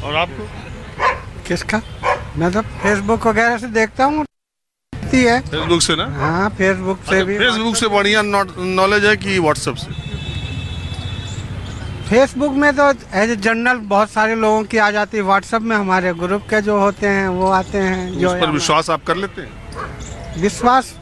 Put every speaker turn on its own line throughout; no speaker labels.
और आपको?
किसका? मैं तो फेसबुक वगैरह से देखता हूँ है।
फेसबुक से ना?
हाँ, फेसबुक से भी।
फेसबुक से बढ़िया नॉलेज है कि व्हाट्सएप से?
फेसबुक में तो एज ए जनरल बहुत सारे लोगों की आ जाती है। व्हाट्सएप में हमारे ग्रुप के जो होते हैं वो आते हैं। जो
उस पर विश्वास आप कर लेते हैं?
विश्वास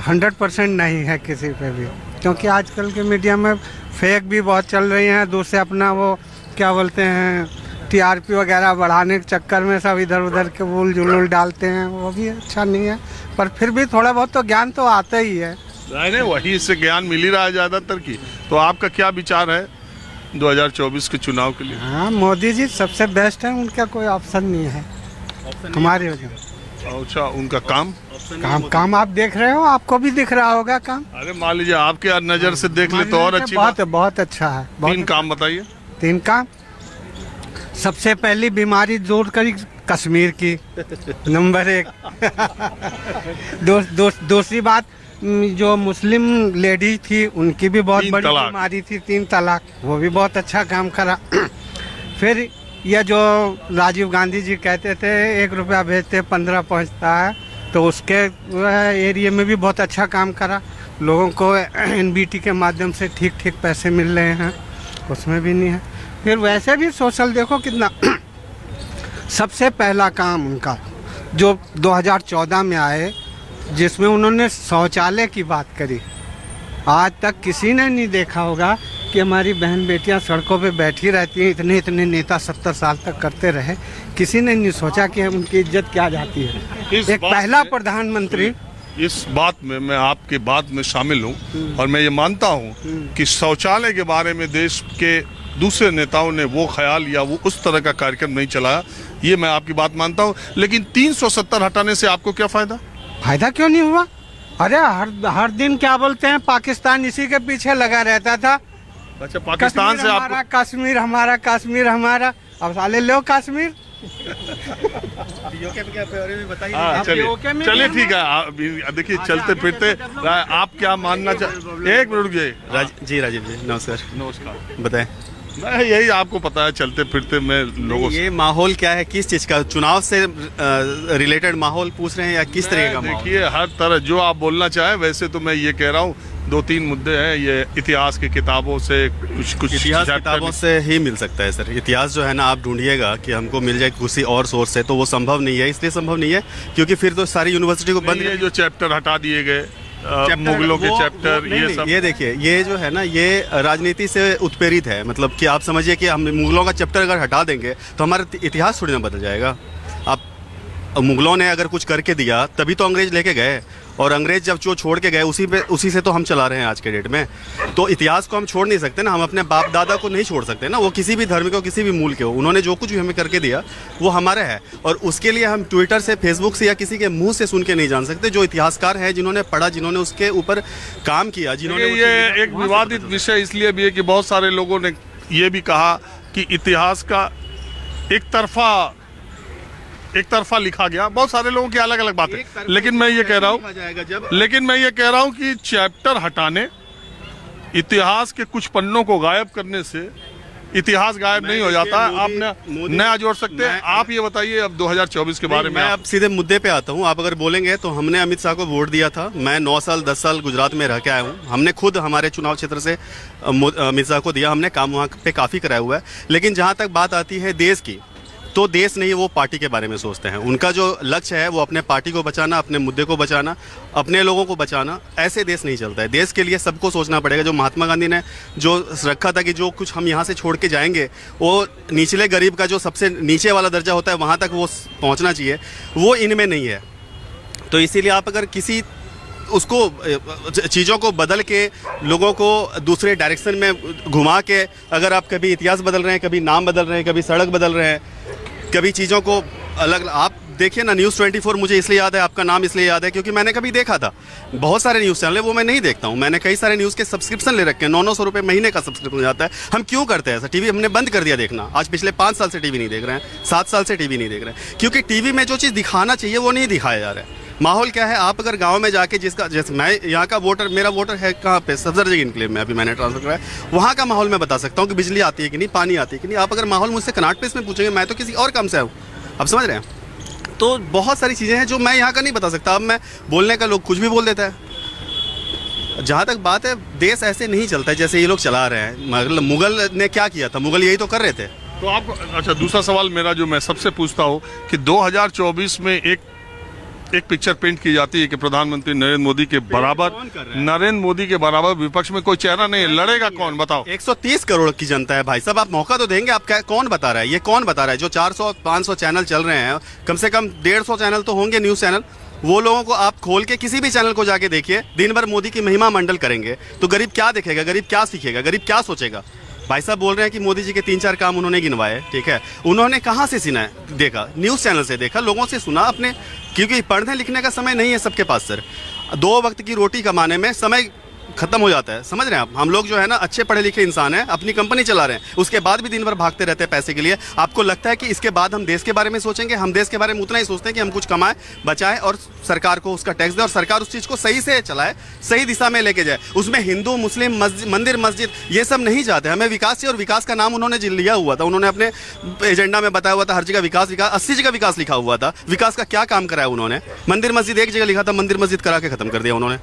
100% नहीं है किसी पे भी, क्योंकि आजकल के मीडिया में फेक भी बहुत चल रही हैं। दूसरे अपना वो क्या बोलते हैं, टीआरपी वगैरह बढ़ाने के चक्कर में सब इधर उधर के वूल जुलूल डालते हैं, वो भी अच्छा नहीं है। पर फिर भी थोड़ा बहुत तो ज्ञान तो आता ही है।
नहीं, वही से ज्ञान मिल ही रहा है ज़्यादातर की। तो आपका क्या विचार है 2024 के चुनाव के लिए?
हाँ, मोदी जी सबसे बेस्ट है, उनका कोई ऑप्शन नहीं है हमारे वजह।
अच्छा, उनका
काम आप देख रहे हो, आपको भी दिख रहा होगा काम।
अरे मान लीजिए आपके नज़र से देख ले तो और अच्छी
बात है, बहुत अच्छा है।
3 काम बताइए।
3 काम। सबसे पहली बीमारी दूर करी कश्मीर की, नंबर 1। दूसरी बात, जो मुस्लिम लेडी थी उनकी भी बहुत बड़ी बीमारी थी, 3 तलाक, वो भी बहुत अच्छा काम करा। फिर यह जो राजीव गांधी जी कहते थे 1 रुपया भेजते 15 पहुंचता है, तो उसके एरिया में भी बहुत अच्छा काम करा। लोगों को एनबीटी के माध्यम से ठीक पैसे मिल रहे हैं, उसमें भी नहीं है। फिर वैसे भी सोशल देखो कितना। सबसे पहला काम उनका जो 2014 में आए, जिसमें उन्होंने शौचालय की बात करी। आज तक किसी ने नहीं देखा होगा कि हमारी बहन बेटियां सड़कों पे बैठी रहती हैं। इतने नेता 70 साल तक करते रहे, किसी ने नहीं सोचा कि उनकी इज्जत क्या जाती है। एक पहला प्रधानमंत्री।
इस बात में मैं आपके बात में शामिल हूँ और मैं ये मानता हूँ कि शौचालय के बारे में देश के दूसरे नेताओं ने वो ख्याल या वो उस तरह का कार्यक्रम नहीं चलाया, ये मैं आपकी बात मानता हूँ। लेकिन 370 हटाने से आपको क्या फायदा?
फायदा क्यों नहीं हुआ? अरे हर दिन क्या बोलते हैं, पाकिस्तान इसी के पीछे लगा रहता था।
अच्छा, पाकिस्तान से
हमारा कश्मीर हमारा, कश्मीर हमारा। अब साले लो कश्मीर।
चलिए ठीक है। देखिए, चलते फिरते आप क्या मानना एक मिनट रुकिए।
जी राजीव जी, नमस्कार। बताएं।
मैं यही, आपको पता है चलते फिरते मैं लोगों
ये माहौल क्या है, किस चीज़ का चुनाव से रिलेटेड माहौल पूछ रहे हैं या किस तरह का?
देखिए, हर तरह जो आप बोलना चाहें। वैसे तो मैं ये कह रहा हूँ 2-3 मुद्दे हैं। ये इतिहास की किताबों से कुछ
इतिहास किताबों से ही मिल सकता है सर। इतिहास जो है ना, आप ढूंढिएगा कि हमको मिल जाए किसी और सोर्स से, तो वो संभव नहीं है। इसलिए संभव नहीं है क्योंकि फिर तो सारी यूनिवर्सिटी को बंद।
ये जो चैप्टर हटा दिए गए, मुगलों के चैप्टर, ये सब,
ये देखिए, ये जो है ना, ये राजनीति से उत्प्रेरित है। मतलब कि आप समझिए कि हम मुगलों का चैप्टर अगर हटा देंगे तो हमारा इतिहास थोड़ी ना बदल जाएगा। आप मुगलों ने अगर कुछ करके दिया तभी तो अंग्रेज लेके गए, और अंग्रेज जब जो छोड़ के गए उसी से तो हम चला रहे हैं आज के डेट में। तो इतिहास को हम छोड़ नहीं सकते ना, हम अपने बाप दादा को नहीं छोड़ सकते ना। वो किसी भी धर्म के, किसी भी मूल के हो, उन्होंने जो कुछ भी हमें करके दिया वो हमारा है, और उसके लिए हम ट्विटर से, फेसबुक से या किसी के मुंह से सुन के नहीं जान सकते। जो इतिहासकार हैं, जिन्होंने पढ़ा, जिन्होंने उसके ऊपर काम किया, जिन्होंने
ये एक विवादित विषय इसलिए भी है कि बहुत सारे लोगों ने ये भी कहा कि इतिहास का एक तरफा लिखा गया। बहुत सारे लोगों की अलग अलग बातें। लेकिन मैं ये कह रहा हूँ कि चैप्टर हटाने, इतिहास के कुछ पन्नों को गायब करने से इतिहास गायब नहीं हो जाता। आप नया जोड़ सकते हैं। आप ये बताइए अब 2024 के बारे में।
मैं अब सीधे मुद्दे पे आता हूँ। आप अगर बोलेंगे तो हमने अमित शाह को वोट दिया था। मैं 9 साल 10 साल गुजरात में रह के आया हूँ। हमने खुद हमारे चुनाव क्षेत्र से अमित शाह को दिया। हमने काम वहाँ पे काफ़ी कराया हुआ है। लेकिन जहाँ तक बात आती है देश की, तो देश नहीं, वो पार्टी के बारे में सोचते हैं। उनका जो लक्ष्य है वो अपने पार्टी को बचाना, अपने मुद्दे को बचाना, अपने लोगों को बचाना। ऐसे देश नहीं चलता है। देश के लिए सबको सोचना पड़ेगा। जो महात्मा गांधी ने जो रखा था कि जो कुछ हम यहाँ से छोड़ के जाएंगे, वो निचले गरीब का जो सबसे नीचे वाला दर्जा होता है वहाँ तक वो पहुँचना चाहिए, वो इनमें नहीं है। तो इसीलिए आप अगर किसी उसको चीज़ों को बदल के, लोगों को दूसरे डायरेक्शन में घुमा के, अगर आप कभी इतिहास बदल रहे हैं, कभी नाम बदल रहे हैं, कभी सड़क बदल रहे हैं, कभी चीज़ों को अलग, आप देखिए ना, न्यूज़ 24 मुझे इसलिए याद है, आपका नाम इसलिए याद है क्योंकि मैंने कभी देखा था। बहुत सारे न्यूज़ चैनल है वो मैं नहीं देखता हूँ। मैंने कई सारे न्यूज़ के सब्सक्रिप्शन ले रखे हैं। 900 रुपये महीने का सब्सक्रिप्शन जाता है। हम क्यों करते हैं ऐसा? टीवी हमने बंद कर दिया देखना। आज पिछले 5 साल से टीवी नहीं देख रहे हैं, 7 साल से टीवी नहीं देख रहे हैं, क्योंकि टीवी में जो चीज़ दिखाना चाहिए वो नहीं दिखाया जा रहा है। माहौल क्या है, आप अगर गांव में जाके जिसका, जैसे मैं यहाँ का वोटर, मेरा वोटर है कहाँ पे, सफदरजंग इनक्लेव में अभी मैंने ट्रांसफर कराया, वहाँ का माहौल मैं बता सकता हूँ कि बिजली आती है कि नहीं, पानी आती है कि नहीं। आप अगर माहौल मुझसे कनाट प्लेस में पूछेंगे, मैं तो किसी और काम से आया हूँ, आप समझ रहे हैं। तो बहुत सारी चीज़ें हैं जो मैं यहाँ का नहीं बता सकता। अब मैं बोलने का, लोग कुछ भी बोल देता है। जहाँ तक बात है, देश ऐसे नहीं चलता है जैसे ये लोग चला रहे हैं। मतलब मुगल ने क्या किया था, मुगल यही तो कर रहे थे।
तो आप, अच्छा, दूसरा सवाल मेरा जो मैं सबसे पूछता हूँ कि 2024 में एक पिक्चर पेंट की जाती है कि प्रधानमंत्री नरेंद्र मोदी के बराबर विपक्ष में कोई चेहरा नहीं है, लड़ेगा कौन, बताओ।
130 करोड़ की जनता है भाई साहब, आप मौका तो देंगे। आप क्या, कौन बता रहा है, ये कौन बता रहा है? जो 400-500 चैनल चल रहे हैं, कम से कम 150 चैनल तो होंगे न्यूज़ चैनल, वो लोगों को आप खोल के किसी भी चैनल को जाके देखिए, दिन भर मोदी की महिमा मंडल करेंगे, तो गरीब क्या देखेगा, गरीब क्या सीखेगा, गरीब क्या सोचेगा? भाई साहब बोल रहे हैं कि मोदी जी के 3-4 काम उन्होंने गिनवाए, ठीक है। उन्होंने कहाँ से सुना है, देखा, न्यूज़ चैनल से देखा, लोगों से सुना अपने, क्योंकि पढ़ने लिखने का समय नहीं है सबके पास सर। 2 वक्त की रोटी कमाने में समय खत्म हो जाता है, समझ रहे हैं आप। हम लोग जो है ना अच्छे पढ़े लिखे इंसान हैं, अपनी कंपनी चला रहे हैं, उसके बाद भी दिन भर भागते रहते हैं पैसे के लिए। आपको लगता है कि इसके बाद हम देश के बारे में सोचेंगे? हम देश के बारे में उतना ही सोचते हैं कि हम कुछ कमाएं, बचाएं और सरकार को उसका टैक्स दे, और सरकार उस चीज़ को सही से चलाए, सही दिशा में लेके जाए। उसमें हिंदू मुस्लिम मंदिर मस्जिद ये सब नहीं चाहते, हमें विकास चाहिए। और विकास का नाम उन्होंने लिया हुआ था, उन्होंने अपने एजेंडा में बताया हुआ था, हर जगह विकास विकास, 80 जगह विकास लिखा हुआ था। विकास का क्या काम कराया उन्होंने? मंदिर मस्जिद एक जगह लिखा था, मंदिर मस्जिद करा के खत्म कर दिया उन्होंने।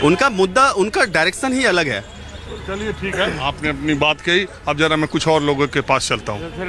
उनका मुद्दा, उनका डायरेक्शन ही अलग है।
चलिए ठीक है, आपने अपनी बात कही। अब जरा मैं कुछ और लोगों के पास चलता हूँ।